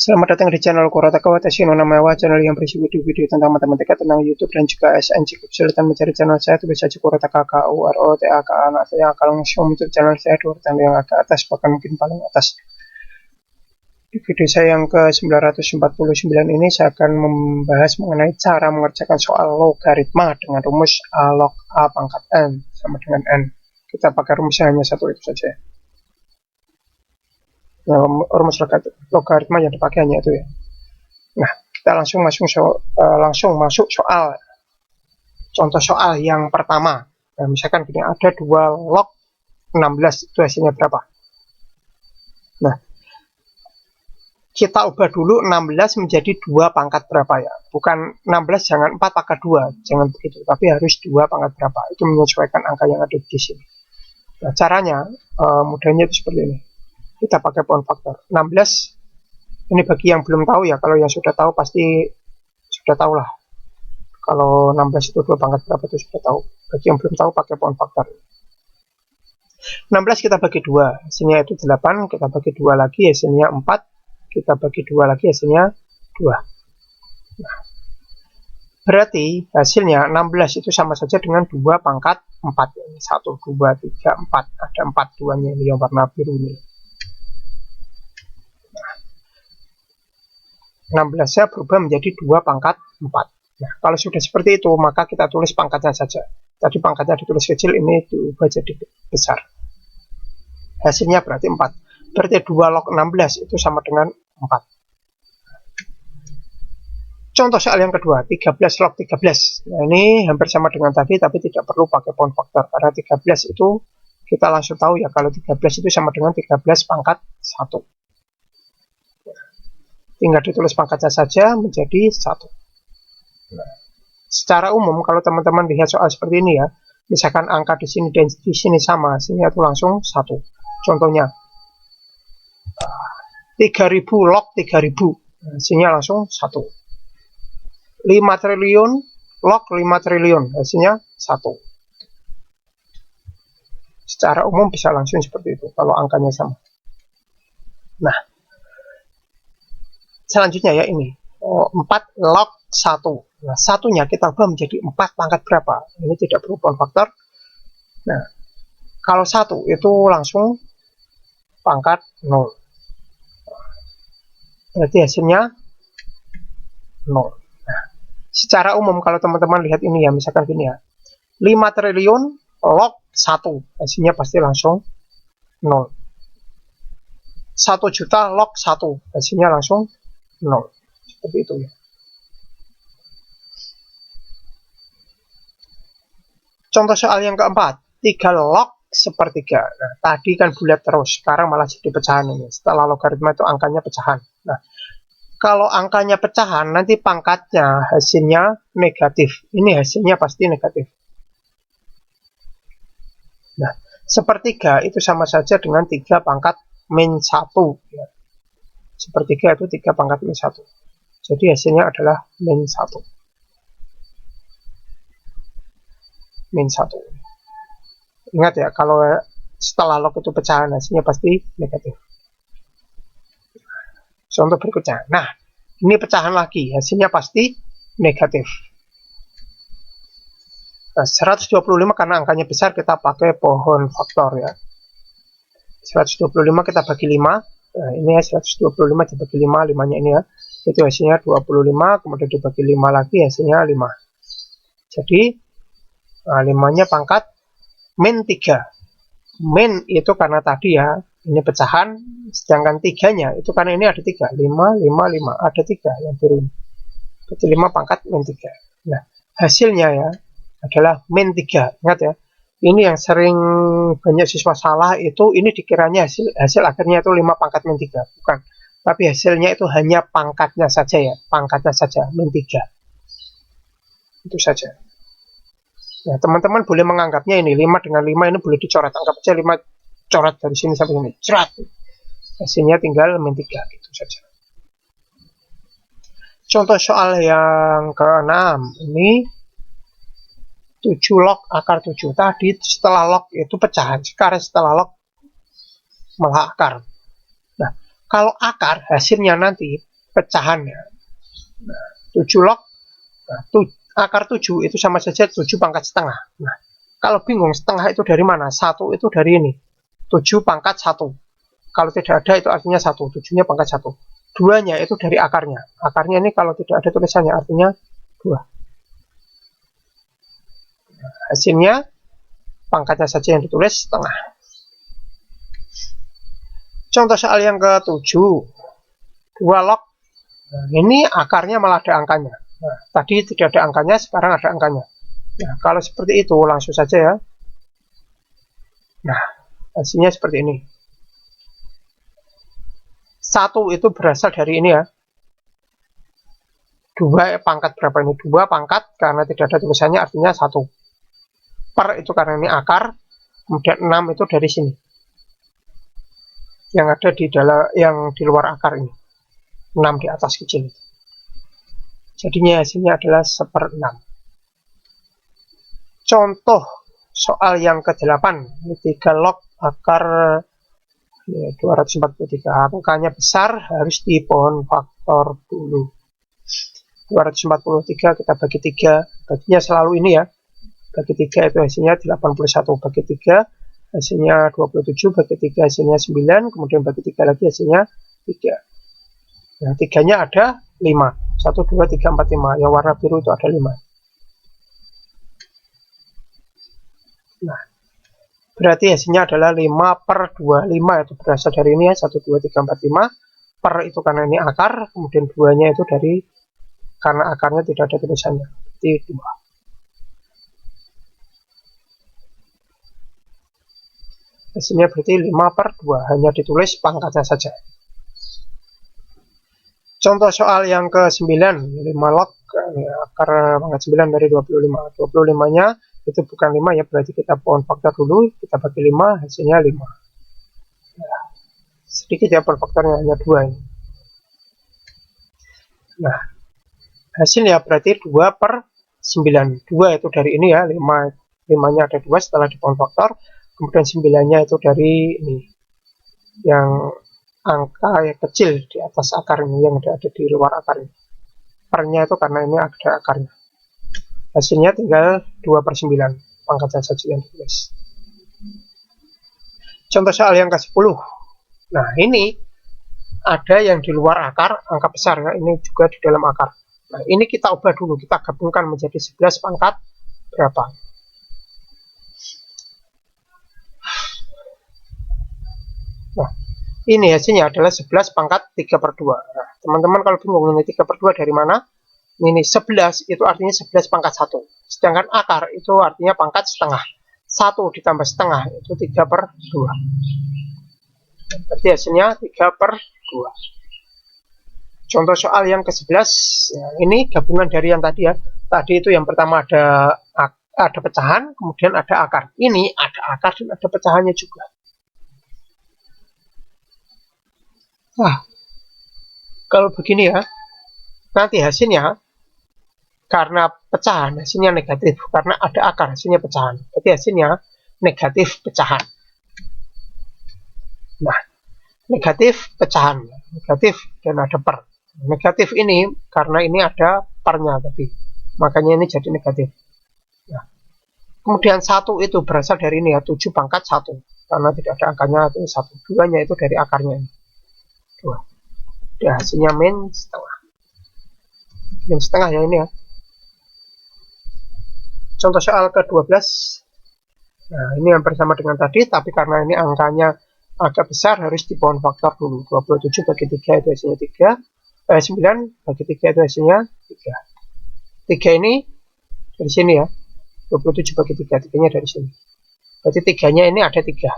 Selamat datang di channel Kurata Kawatashi no Namawa, channel yang berisi video-video tentang matematika, tentang YouTube dan juga SN. Jika kesulitan mencari channel saya, tulis saja Kurata KKUROTAK anak saya akan langsung muncul channel saya di urutan yang agak atas, bahkan mungkin paling atas. Di video saya yang ke-949 ini saya akan membahas mengenai cara mengerjakan soal logaritma dengan rumus A log A pangkat N sama dengan N. Kita pakai rumusnya hanya satu itu saja. Nah, rumus logaritma yang dipakai hanya itu ya. Nah, kita langsung masuk soal. Contoh soal yang pertama. Nah, misalkan gini, ada 2 log 16, itu hasilnya berapa? Nah, kita ubah dulu 16 menjadi 2 pangkat berapa ya. Bukan 16, jangan 4 pangkat 2, jangan begitu. Tapi harus 2 pangkat berapa. Itu menyesuaikan angka yang ada di sini. Nah, caranya mudahnya itu seperti ini. Kita pakai poin faktor 16. Ini bagi yang belum tahu ya, kalau yang sudah tahu pasti sudah tahu lah. Kalau 16 itu 2 pangkat berapa itu sudah tahu. Bagi yang belum tahu pakai poin faktor. 16 kita bagi 2, hasilnya itu 8, kita bagi 2 lagi hasilnya 4, kita bagi 2 lagi hasilnya 2. Nah, berarti hasilnya 16 itu sama saja dengan 2 pangkat 4. 1, 2, 3, 4. Ada 4 duanya ini yang warna biru ini. 16-nya berubah menjadi 2 pangkat 4. Nah, kalau sudah seperti itu, maka kita tulis pangkatnya saja. Tadi pangkatnya ditulis kecil, ini diubah jadi besar. Hasilnya berarti 4. Berarti 2 log 16 itu sama dengan 4. Contoh soal yang kedua, 13 log 13. Nah, ini hampir sama dengan tadi, tapi tidak perlu pakai poin faktor. Karena 13 itu, kita langsung tahu ya, kalau 13 itu sama dengan 13 pangkat 1. Tinggal ditulis pangkatnya saja menjadi 1. Nah, secara umum kalau teman-teman lihat soal seperti ini ya, misalkan angka di sini dan di sini sama, sini itu langsung 1. Contohnya 3000 log 3000, hasilnya langsung 1. 5 triliun log 5 triliun, hasilnya 1. Secara umum bisa langsung seperti itu kalau angkanya sama. Nah, selanjutnya ya ini 4 log 1. Nah, satunya kita ubah menjadi 4 pangkat berapa. Ini tidak perlu poin faktor. Nah, kalau 1 itu langsung pangkat 0. Berarti hasilnya 0. Nah, secara umum kalau teman-teman lihat ini ya, misalkan gini ya. 5 triliun log 1. Hasilnya pasti langsung 0. 1 juta log 1. Hasilnya langsung 0. Seperti itu ya. Contoh soal yang keempat, 3 log sepertiga. Nah, tadi kan bulat terus, sekarang malah jadi pecahan ini. Setelah logaritma itu angkanya pecahan. Nah, kalau angkanya pecahan, nanti pangkatnya hasilnya negatif. Ini hasilnya pasti negatif. Nah, sepertiga itu sama saja dengan 3 pangkat min 1. Ya. Sepertiga itu 3 pangkat min 1. Jadi hasilnya adalah min 1. Min 1. Ingat ya, kalau setelah log itu pecahan, hasilnya pasti negatif. Contoh berikutnya. Nah, ini pecahan lagi, hasilnya pasti negatif. Nah, 125 karena angkanya besar, kita pakai pohon faktor ya. 125 kita bagi 5. Nah, ini ya 125 dibagi 5, 5-nya ini ya. Itu hasilnya 25, kemudian dibagi 5 lagi, hasilnya 5. Jadi, 5-nya pangkat min 3. Min itu karena tadi ya, ini pecahan, sedangkan 3-nya itu karena ini ada 3. 5, 5, 5, ada 3 yang biru. Berarti 5 pangkat min 3. Nah, hasilnya ya adalah min 3. Ingat ya, ini yang sering banyak siswa salah itu, ini dikiranya hasil akhirnya itu 5 pangkat min 3. Bukan. Tapi hasilnya itu hanya pangkatnya saja ya. Pangkatnya saja, min 3. Itu saja. Nah, teman-teman boleh menganggapnya ini 5 dengan 5 ini boleh dicoret. Anggap aja 5 coret dari sini sampai sini. Cerat. Hasilnya tinggal min 3. Gitu saja. Contoh soal yang ke-6. Ini 7 log akar 7. Tadi setelah log itu pecahan. Sekarang setelah log malah akar. Nah, kalau akar hasilnya nanti pecahan ya. Nah, 7 log, nah, akar 7 itu sama saja 7 pangkat setengah. Nah, kalau bingung setengah itu dari mana? 1 itu dari ini. 7 pangkat 1. Kalau tidak ada itu artinya 1. 7-nya pangkat 1. 2-nya itu dari akarnya. Akarnya ini kalau tidak ada tulisannya artinya 2. Nah, hasilnya pangkatnya saja yang ditulis setengah. Contoh soal yang ke-7. 2 log. Nah, ini akarnya malah ada angkanya. Nah, tadi tidak ada angkanya, sekarang ada angkanya. Nah, kalau seperti itu langsung saja ya. Nah, hasilnya seperti ini. 1 itu berasal dari ini ya. 2 pangkat berapa ini? 2 pangkat karena tidak ada tulisannya artinya 1. Per itu karena ini akar. Kemudian 6 itu dari sini. Yang ada di dalam, yang di luar akar ini. 6 di atas kecil. Jadinya hasilnya adalah 1/6. Contoh soal yang ke-8. 3 log akar 243. Angkanya besar harus di pohon faktor dulu. 243 kita bagi 3. Baginya selalu ini ya. Bagi 3 itu hasilnya 81. Bagi 3 hasilnya 27. Bagi 3 hasilnya 9. Kemudian bagi 3 lagi hasilnya 3. Nah, 3-nya ada 5. 1, 2, 3, 4, 5. Yang warna biru itu ada 5. Nah, berarti hasilnya adalah 5/2. 5 itu berasal dari ini ya. 1, 2, 3, 4, 5. Per itu karena ini akar. Kemudian 2-nya itu dari, karena akarnya tidak ada tulisannya. Berarti 2. Hasilnya berarti 5/2. Hanya ditulis pangkatnya saja. Contoh soal yang ke-9, 5 log akar pangkat 9 dari 25. 25-nya itu bukan 5 ya, berarti kita pohon faktor dulu, kita bagi 5, hasilnya 5. Nah, sedikit ya per faktornya, hanya 2 ini. Nah, hasilnya berarti 2/9. 2 itu dari ini ya, 5-nya ada 2 setelah di pohon faktor, kemudian 9-nya itu dari ini. Yang angka yang kecil di atas akar ini, yang ada di luar akar ini. Pernya itu karena ini ada akarnya. Hasilnya tinggal 2/9. Pangkatnya saja yang ditulis. Contoh soal yang ke-10. Nah, ini ada yang di luar akar, angka besar ya. Ini juga di dalam akar. Nah, ini kita ubah dulu. Kita gabungkan menjadi 11 pangkat berapa? Nah, ini hasilnya adalah 11 pangkat 3/2. Nah, teman-teman kalau bingung ini 3/2 dari mana? Ini 11 itu artinya 11 pangkat 1. Sedangkan akar itu artinya pangkat setengah. 1 ditambah setengah itu 3/2. Berarti hasilnya 3/2. Contoh soal yang ke-11. Ya, ini gabungan dari yang tadi ya. Tadi itu yang pertama ada pecahan, kemudian ada akar. Ini ada akar dan ada pecahannya juga. Nah, kalau begini ya, nanti hasilnya karena pecahan hasilnya negatif, karena ada akar hasilnya pecahan. Jadi hasilnya negatif pecahan. Nah, negatif pecahan, negatif dan ada per. Negatif ini karena ini ada pernya tadi, makanya ini jadi negatif. Nah, kemudian 1 itu berasal dari ini ya, 7 pangkat 1, karena tidak ada angkanya itu 1. 2-nya itu dari akarnya ini. 2. Ya, hasilnya min setengah. Min setengah ya ini ya. Contoh soal ke-12. Nah, ini hampir sama dengan tadi, tapi karena ini angkanya agak besar harus di pohon faktor dulu. 27 bagi 3 itu hasilnya 3. 9 bagi 3 itu hasilnya 3. 3 ini dari sini ya. 27 bagi 3, 3-nya dari sini. Berarti 3-nya ini ada 3.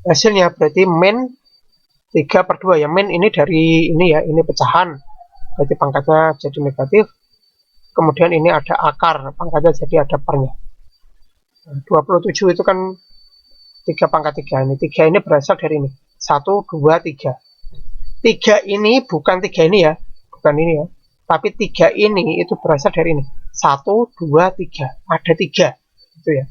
Hasilnya berarti min 3/2 ya. Min ini dari ini ya, ini pecahan. Berarti pangkatnya jadi negatif. Kemudian ini ada akar, pangkatnya jadi ada pernya. Nah, 27 itu kan 3 pangkat 3. Ini 3 ini berasal dari ini. 1, 2, 3. 3 ini bukan 3 ini ya. Bukan ini ya. Tapi 3 ini itu berasal dari ini. 1, 2, 3. Ada 3. Itu ya.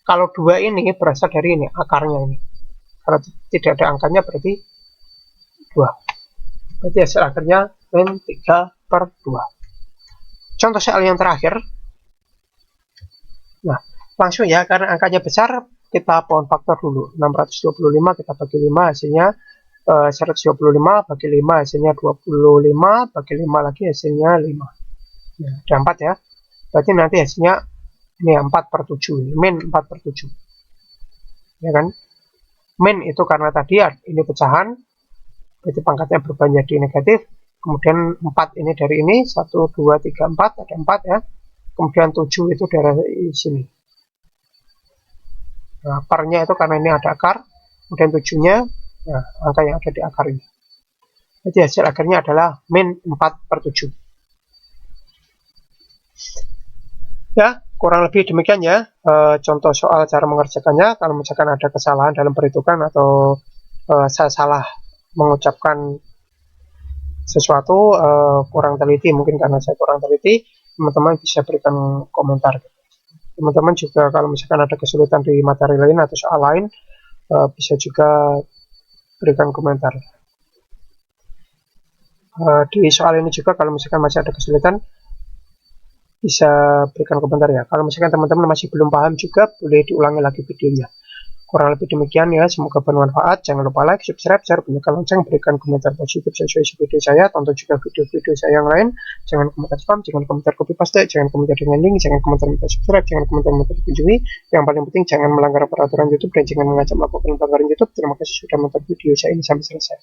Kalau 2 ini berasal dari ini, akarnya ini. Kalau tidak ada angkanya berarti 2. Berarti hasil akhirnya min 3/2. Contoh soal yang terakhir. Nah, langsung ya, karena angkanya besar, kita pohon faktor dulu. 625 kita bagi 5, hasilnya 125 bagi 5, hasilnya 25, bagi 5 lagi hasilnya 5. Nah, ada 4 ya. Berarti nanti hasilnya ini 4/7, min 4/7. Ya kan? Min itu karena tadi ini pecahan, berarti pangkatnya berubah jadi negatif. Kemudian 4 ini dari ini, 1, 2, 3, 4, ada 4 ya. Kemudian 7 itu dari sini. Nah, pernya itu karena ini ada akar, kemudian 7-nya, nah, angka yang ada di akar ini. Jadi hasil akhirnya adalah min 4/7. Ya, kurang lebih demikian ya contoh soal cara mengerjakannya. Kalau misalkan ada kesalahan dalam perhitungan atau saya salah mengucapkan sesuatu kurang teliti, mungkin karena saya kurang teliti, teman-teman bisa berikan komentar. Teman-teman juga kalau misalkan ada kesulitan di materi lain atau soal lain, bisa juga berikan komentar. Di soal ini juga kalau misalkan masih ada kesulitan, bisa berikan komentar ya. Kalau misalkan teman-teman masih belum paham juga, boleh diulangi lagi videonya. Kurang lebih demikian ya, semoga bermanfaat. Jangan lupa like, subscribe, share, bunyikan lonceng, berikan komentar positif sesuai video saya. Tonton juga video-video saya yang lain. Jangan komentar spam, jangan komentar copy paste, jangan komentar dengan link, jangan komentar minta subscribe, jangan komentar minta dikunjungi. Yang paling penting jangan melanggar peraturan YouTube dan jangan mengajak melakukan pelanggaran YouTube. Terima kasih sudah menonton video saya ini sampai selesai.